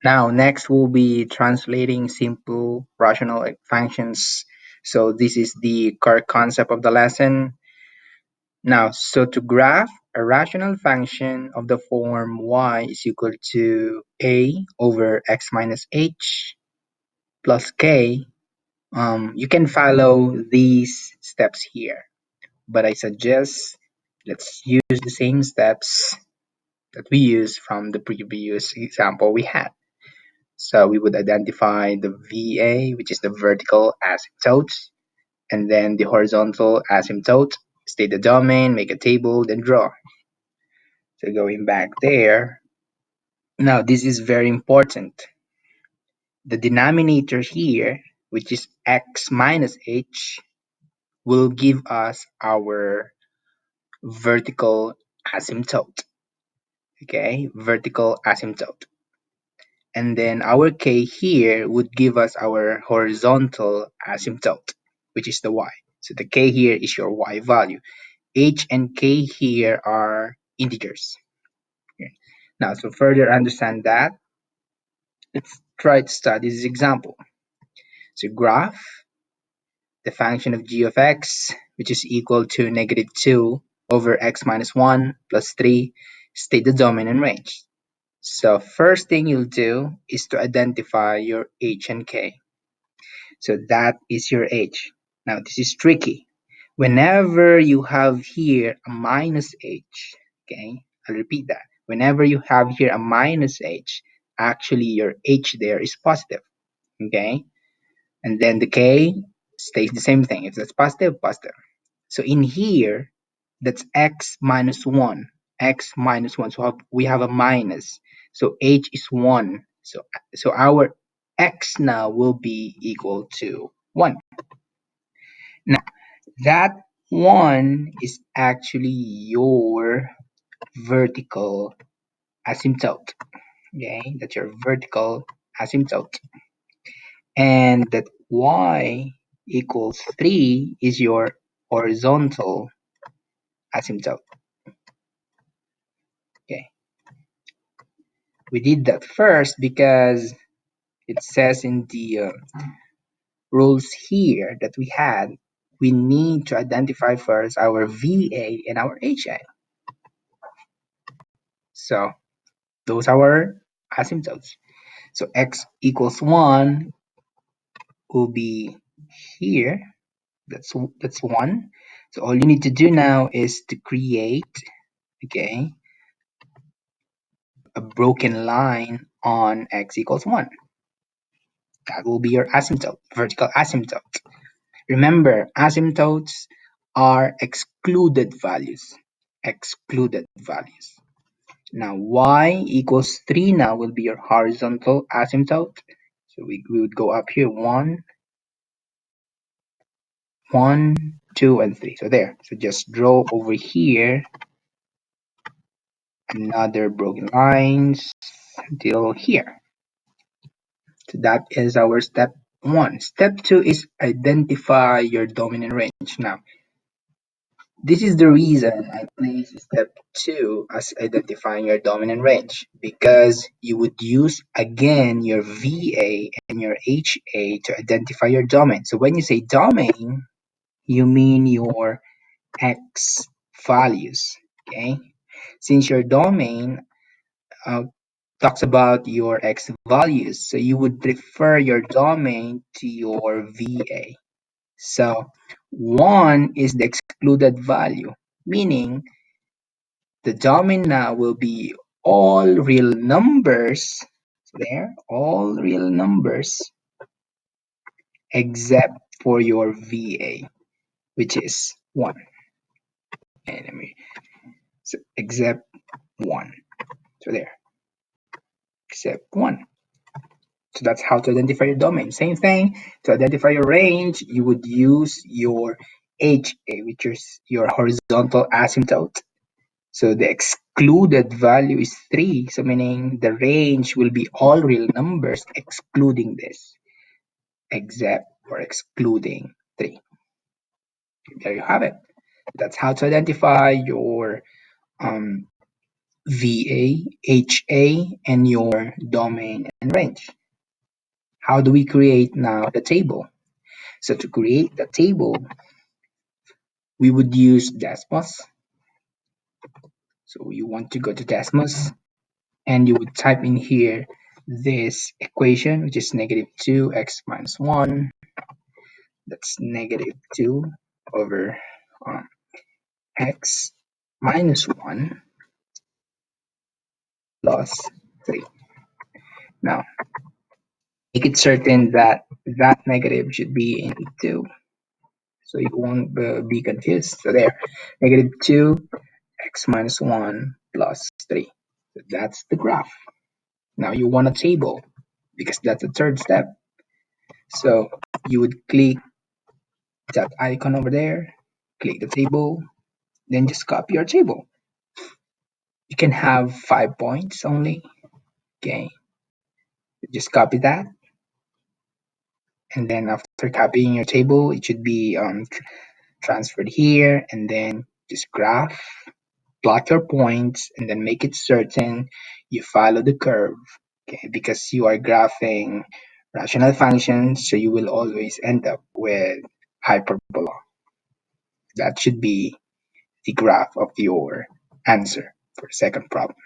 Now, next we'll be translating simple rational functions. So this is the core concept of the lesson. Now, so to graph a rational function of the form y is equal to a over x minus h plus k, you can follow these steps here. But I suggest let's use the same steps that we used from the previous example we had. So we would identify the VA, which is the vertical asymptote, and then the horizontal asymptote, state the domain, make a table, then draw. So going back there, now this is very important. The denominator here, which is x minus h, will give us our vertical asymptote. Okay, vertical asymptote. And then our k here would give us our horizontal asymptote, which is the y. So the k here is your y value. H and k here are integers. Okay. Now, to further understand that, let's try to study this example. So graph the function of g of x, which is equal to -2 over x minus 1 plus 3, state the domain and range. So first thing you'll do is to identify your h and k. So that is your h. Now this is tricky. Whenever you have here a minus h, okay, I'll repeat that. Whenever you have here a minus h, actually your h there is positive, okay? And then the k stays the same thing. If that's positive, positive. So in here, that's x minus 1. X minus 1. So we have a minus. So h is 1. So our x now will be equal to 1. Now, that 1 is actually your vertical asymptote. Okay, that's your vertical asymptote. And that y equals 3 is your horizontal asymptote. Okay, we did that first because it says in the rules here that we had, we need to identify first our VA and our HA. So those are our asymptotes. So x equals 1 will be here. That's 1. So all you need to do now is to create, okay, a broken line on x equals 1. That will be your asymptote, vertical asymptote. Remember, asymptotes are excluded values. Excluded values. Now y equals 3 now will be your horizontal asymptote. So we would go up here 1, 1, 2, and 3. So there. So just draw over here another broken lines until here. So that is our step 1. Step 2 is identify your dominant range. Now, this is the reason I place step 2 as identifying your dominant range, because you would use again your VA and your HA to identify your domain. So when you say domain, you mean your X values, okay? Since your domain talks about your X values, so you would refer your domain to your VA. So 1 is the excluded value, meaning the domain now will be all real numbers. So there, all real numbers except for your VA, which is 1. And so except 1. So there, except 1. So that's how to identify your domain. Same thing, to identify your range, you would use your HA, which is your horizontal asymptote. So the excluded value is 3. So meaning the range will be all real numbers excluding this, except or excluding 3. There you have it. That's how to identify your VA, HA, and your domain and range. How do we create now the table? So to create the table, we would use Desmos. So you want to go to Desmos and you would type in here this equation, which is negative 2x minus 1. That's negative 2 over um, x minus 1 plus 3. Now, make it certain that that negative should be in 2. So you won't be confused. So there, negative 2 x minus 1 plus 3. So that's the graph. Now you want a table because that's the third step. So you would click that icon over there, click the table, then just copy your table. You can have 5 points only. Okay, just copy that, and then after copying your table, it should be transferred here, and then just graph, plot your points, and then make it certain you follow the curve. Okay, because you are graphing rational functions, so you will always end up with hyperbola. That should be the graph of your answer for the second problem.